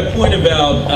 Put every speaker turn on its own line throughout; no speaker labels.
that point about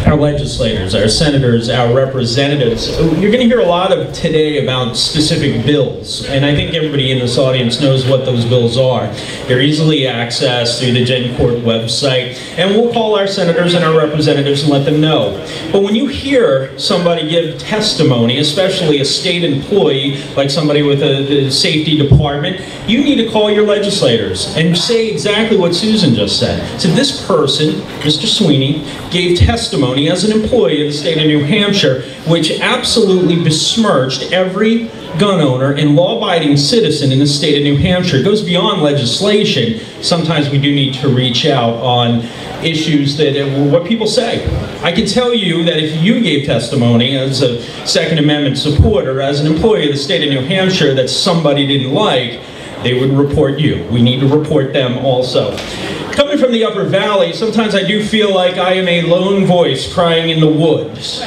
our legislators, our senators, our representatives. You're going to hear a lot of today about specific bills, and I think everybody in this audience knows what those bills are. They're easily accessed through the GenCourt website, and we'll call our senators and our representatives and let them know. But when you hear somebody give testimony, especially a state employee, like somebody with the safety department, you need to call your legislators and say exactly what Susan just said. So this person, Mr. Sweeney, gave testimony as an employee of the state of New Hampshire, which absolutely besmirched every gun owner and law-abiding citizen in the state of New Hampshire. It goes beyond legislation. Sometimes we do need to reach out on issues that what people say. I can tell you that if you gave testimony as a Second Amendment supporter, as an employee of the state of New Hampshire that somebody didn't like, they would report you. We need to report them also. Coming from the Upper Valley, sometimes I do feel like I am a lone voice crying in the woods.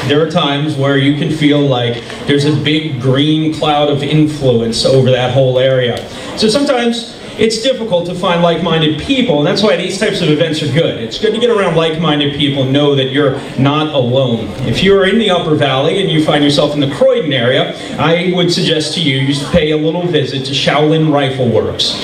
There are times where you can feel like there's a big green cloud of influence over that whole area. So sometimes it's difficult to find like-minded people, and that's why these types of events are good. It's good to get around like-minded people and know that you're not alone. If you're in the Upper Valley and you find yourself in the Croydon area, I would suggest to you pay a little visit to Shaolin Rifle Works.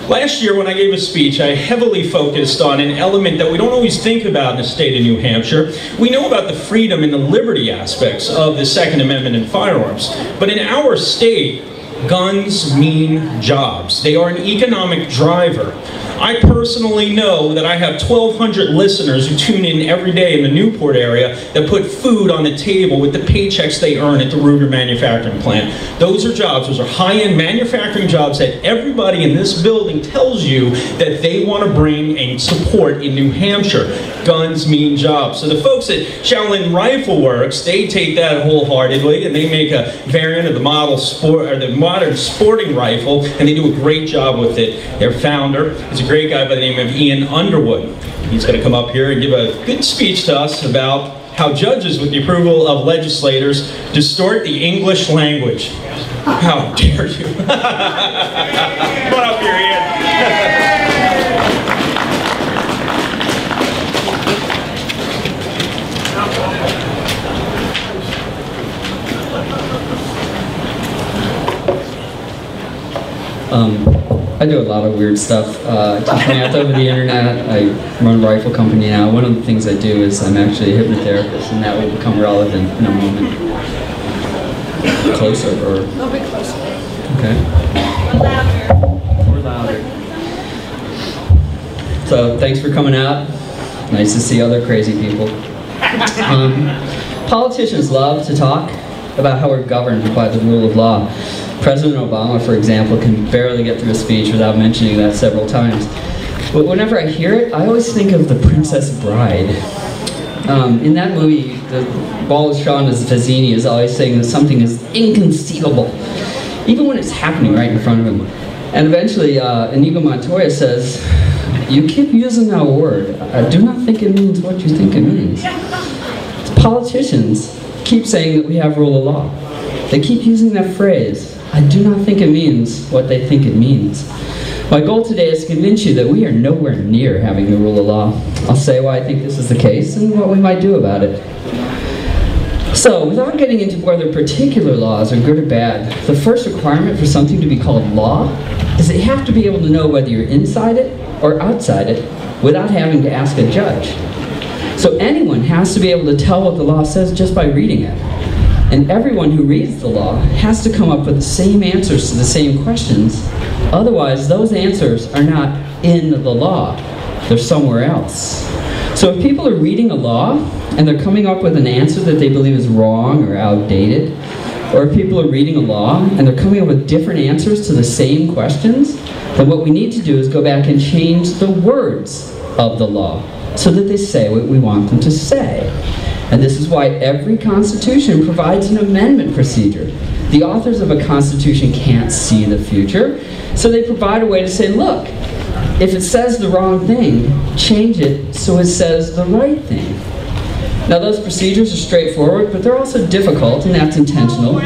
Last year when I gave a speech, I heavily focused on an element that we don't always think about in the state of New Hampshire. We know about the freedom and the liberty aspects of the Second Amendment and firearms, but in our state, guns mean jobs. They are an economic driver. I personally know that I have 1,200 listeners who tune in every day in the Newport area that put food on the table with the paychecks they earn at the Ruger manufacturing plant. Those are jobs. Those are high-end manufacturing jobs that everybody in this building tells you that they want to bring and support in New Hampshire. Guns mean jobs. So the folks at Shaolin Rifle Works, they take that wholeheartedly and they make a variant of the modern sporting rifle, and they do a great job with it. Their founder is a great guy by the name of Underwood. He's going to come up here and give a good speech to us about how judges, with the approval of legislators, distort the English language. How dare you? Come on up here, Ian.
I do a lot of weird stuff. I teach math over the internet. I run a rifle company now. One of the things I do is I'm actually a hypnotherapist, and that will become relevant in a moment. Closer, or? A little bit closer. Okay. Or louder. Or louder. So, thanks for coming out. Nice to see other crazy people. Politicians love to talk about how we're governed by the rule of law. President Obama, for example, can barely get through a speech without mentioning that several times. But whenever I hear it, I always think of The Princess Bride. In that movie, the Wallace Shawn as Vizzini is always saying that something is inconceivable, even when it's happening right in front of him. And eventually, Inigo Montoya says, "You keep using that word. I do not think it means what you think it means." Politicians keep saying that we have rule of law. They keep using that phrase. I do not think it means what they think it means. My goal today is to convince you that we are nowhere near having the rule of law. I'll say why I think this is the case and what we might do about it. So, without getting into whether particular laws are good or bad, the first requirement for something to be called law is that you have to be able to know whether you're inside it or outside it without having to ask a judge. So anyone has to be able to tell what the law says just by reading it. And everyone who reads the law has to come up with the same answers to the same questions. Otherwise, those answers are not in the law. They're somewhere else. So if people are reading a law and they're coming up with an answer that they believe is wrong or outdated, or if people are reading a law and they're coming up with different answers to the same questions, then what we need to do is go back and change the words of the law so that they say what we want them to say. And this is why every constitution provides an amendment procedure. The authors of a constitution can't see the future, so they provide a way to say, look, if it says the wrong thing, change it so it says the right thing. Now those procedures are straightforward, but they're also difficult, and that's intentional,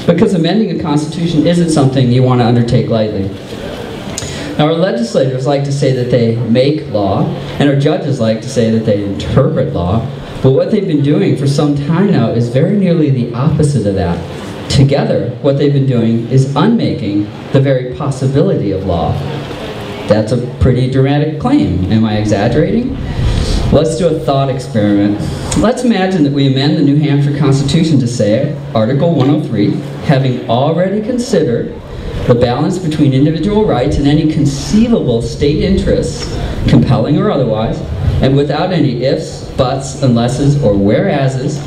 because amending a constitution isn't something you want to undertake lightly. Now, our legislators like to say that they make law, and our judges like to say that they interpret law, but what they've been doing for some time now is very nearly the opposite of that. Together, what they've been doing is unmaking the very possibility of law. That's a pretty dramatic claim. Am I exaggerating? Let's do a thought experiment. Let's imagine that we amend the New Hampshire Constitution to say, Article 103, having already considered the balance between individual rights and any conceivable state interests, compelling or otherwise, and without any ifs, buts, unlesses, or whereases,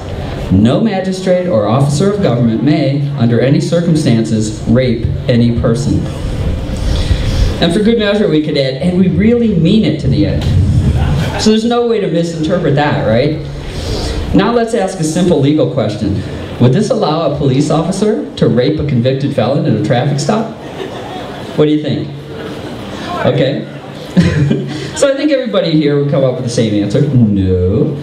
no magistrate or officer of government may, under any circumstances, rape any person. And for good measure, we could add, and we really mean it to the end. So there's no way to misinterpret that, right? Now let's ask a simple legal question. Would this allow a police officer to rape a convicted felon in a traffic stop? What do you think? Okay. So I think everybody here would come up with the same answer. No.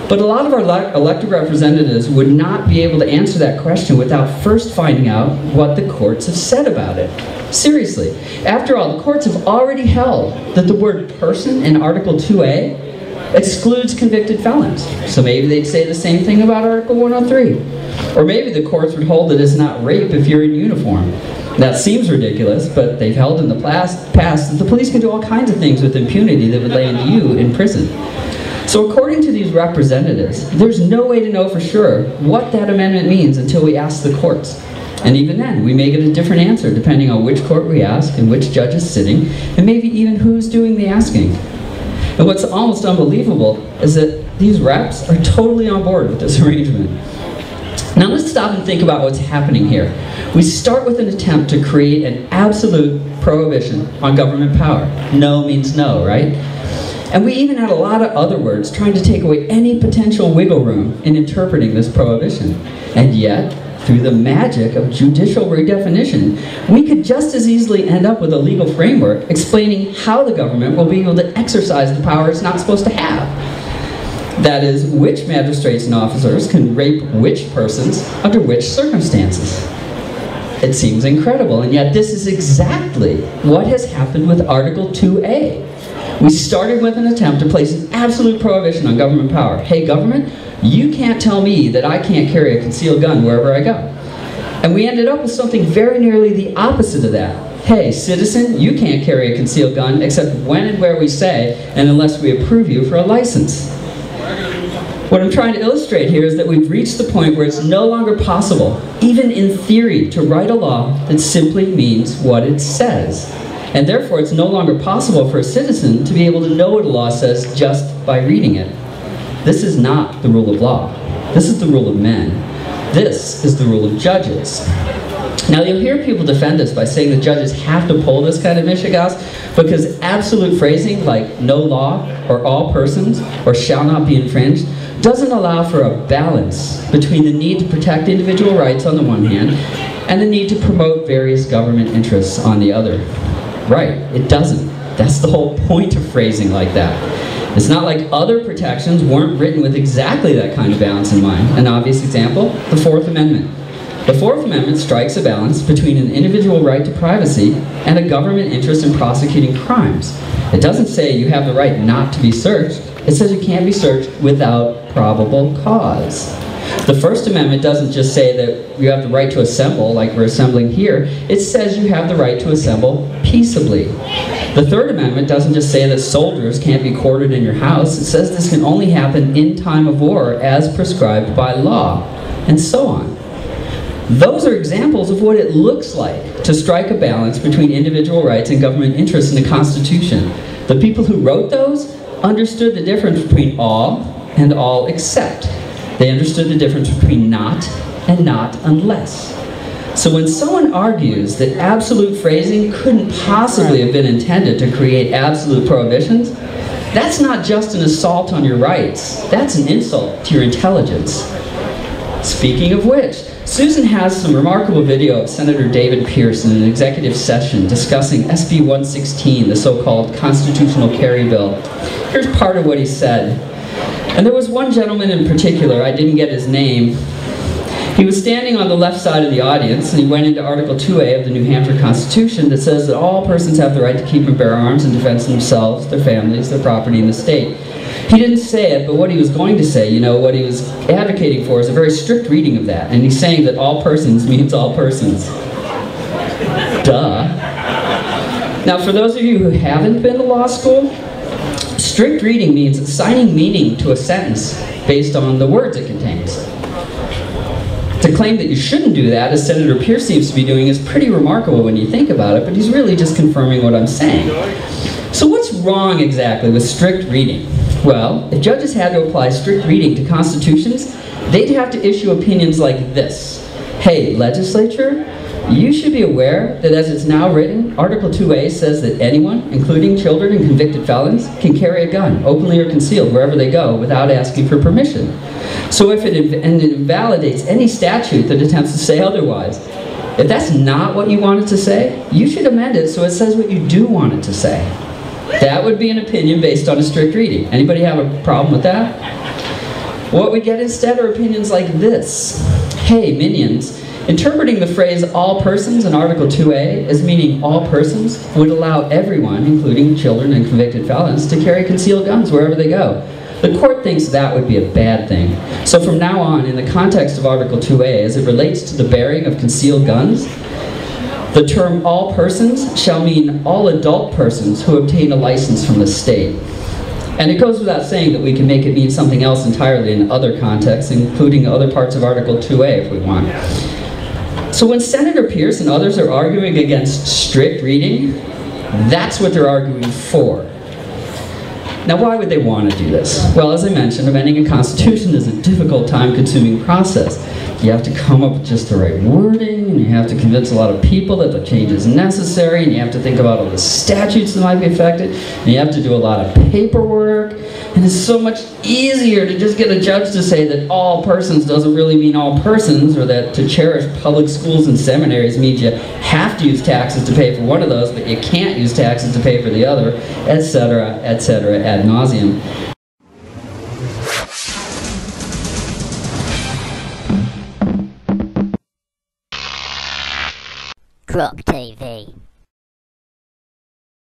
But a lot of our elected representatives would not be able to answer that question without first finding out what the courts have said about it. Seriously. After all, the courts have already held that the word person in Article 2A excludes convicted felons. So maybe they'd say the same thing about Article 103. Or maybe the courts would hold that it's not rape if you're in uniform. That seems ridiculous, but they've held in the past that the police can do all kinds of things with impunity that would land you in prison. So according to these representatives, there's no way to know for sure what that amendment means until we ask the courts. And even then, we may get a different answer depending on which court we ask and which judge is sitting, and maybe even who's doing the asking. And what's almost unbelievable is that these reps are totally on board with this arrangement. Now let's stop and think about what's happening here. We start with an attempt to create an absolute prohibition on government power. No means no, right? And we even had a lot of other words trying to take away any potential wiggle room in interpreting this prohibition. And yet, through the magic of judicial redefinition, we could just as easily end up with a legal framework explaining how the government will be able to exercise the power it's not supposed to have. That is, which magistrates and officers can rape which persons under which circumstances. It seems incredible, and yet this is exactly what has happened with Article 2A. We started with an attempt to place an absolute prohibition on government power. Hey, government, you can't tell me that I can't carry a concealed gun wherever I go. And we ended up with something very nearly the opposite of that. Hey, citizen, you can't carry a concealed gun except when and where we say, and unless we approve you for a license. What I'm trying to illustrate here is that we've reached the point where it's no longer possible, even in theory, to write a law that simply means what it says. And therefore, it's no longer possible for a citizen to be able to know what a law says just by reading it. This is not the rule of law. This is the rule of men. This is the rule of judges. Now, you'll hear people defend this by saying that judges have to pull this kind of mishigas because absolute phrasing like no law or all persons or shall not be infringed doesn't allow for a balance between the need to protect individual rights on the one hand and the need to promote various government interests on the other. Right, it doesn't. That's the whole point of phrasing like that. It's not like other protections weren't written with exactly that kind of balance in mind. An obvious example, the Fourth Amendment. The Fourth Amendment strikes a balance between an individual right to privacy and a government interest in prosecuting crimes. It doesn't say you have the right not to be searched. It says you can't be searched without probable cause. The First Amendment doesn't just say that you have the right to assemble, like we're assembling here. It says you have the right to assemble peaceably. The Third Amendment doesn't just say that soldiers can't be quartered in your house. It says this can only happen in time of war as prescribed by law, and so on. Those are examples of what it looks like to strike a balance between individual rights and government interests in the Constitution. The people who wrote those understood the difference between all and all except. They understood the difference between not and not unless. So when someone argues that absolute phrasing couldn't possibly have been intended to create absolute prohibitions, that's not just an assault on your rights, that's an insult to your intelligence. Speaking of which, Susan has some remarkable video of Senator David Pierce in an executive session discussing SB 116, the so-called constitutional carry bill. Here's part of what he said. And there was one gentleman in particular, I didn't get his name, He was standing on the left side of the audience, and he went into Article 2A of the New Hampshire Constitution that says that all persons have the right to keep and bear arms in defense of themselves, their families, their property, and the state. He didn't say it, but what he was going to say, what he was advocating for is a very strict reading of that, and he's saying that all persons means all persons. Duh. Now, for those of you who haven't been to law school, strict reading means assigning meaning to a sentence based on the words it contains. To claim that you shouldn't do that, as Senator Pierce seems to be doing, is pretty remarkable when you think about it, but he's really just confirming what I'm saying. So what's wrong exactly with strict reading? Well, if judges had to apply strict reading to constitutions, they'd have to issue opinions like this. Hey, legislature, you should be aware that as it's now written, Article 2A says that anyone, including children and convicted felons, can carry a gun, openly or concealed, wherever they go, without asking for permission. So if it invalidates any statute that attempts to say otherwise, if that's not what you want it to say, you should amend it so it says what you do want it to say. That would be an opinion based on a strict reading. Anybody have a problem with that? What we get instead are opinions like this. Hey, minions, interpreting the phrase all persons in Article 2A as meaning all persons would allow everyone, including children and convicted felons, to carry concealed guns wherever they go. The court thinks that would be a bad thing. So from now on, in the context of Article 2A, as it relates to the bearing of concealed guns, the term all persons shall mean all adult persons who obtain a license from the state. And it goes without saying that we can make it mean something else entirely in other contexts, including other parts of Article 2A if we want. So when Senator Pierce and others are arguing against strict reading, that's what they're arguing for. Now, why would they want to do this? Well, as I mentioned, amending a constitution is a difficult, time-consuming process. You have to come up with just the right wording, and you have to convince a lot of people that the change is necessary, and you have to think about all the statutes that might be affected, and you have to do a lot of paperwork, and it's so much easier to just get a judge to say that all persons doesn't really mean all persons, or that to cherish public schools and seminaries means you have to use taxes to pay for one of those, but you can't use taxes to pay for the other, etc., ad nauseum.
Crop TV.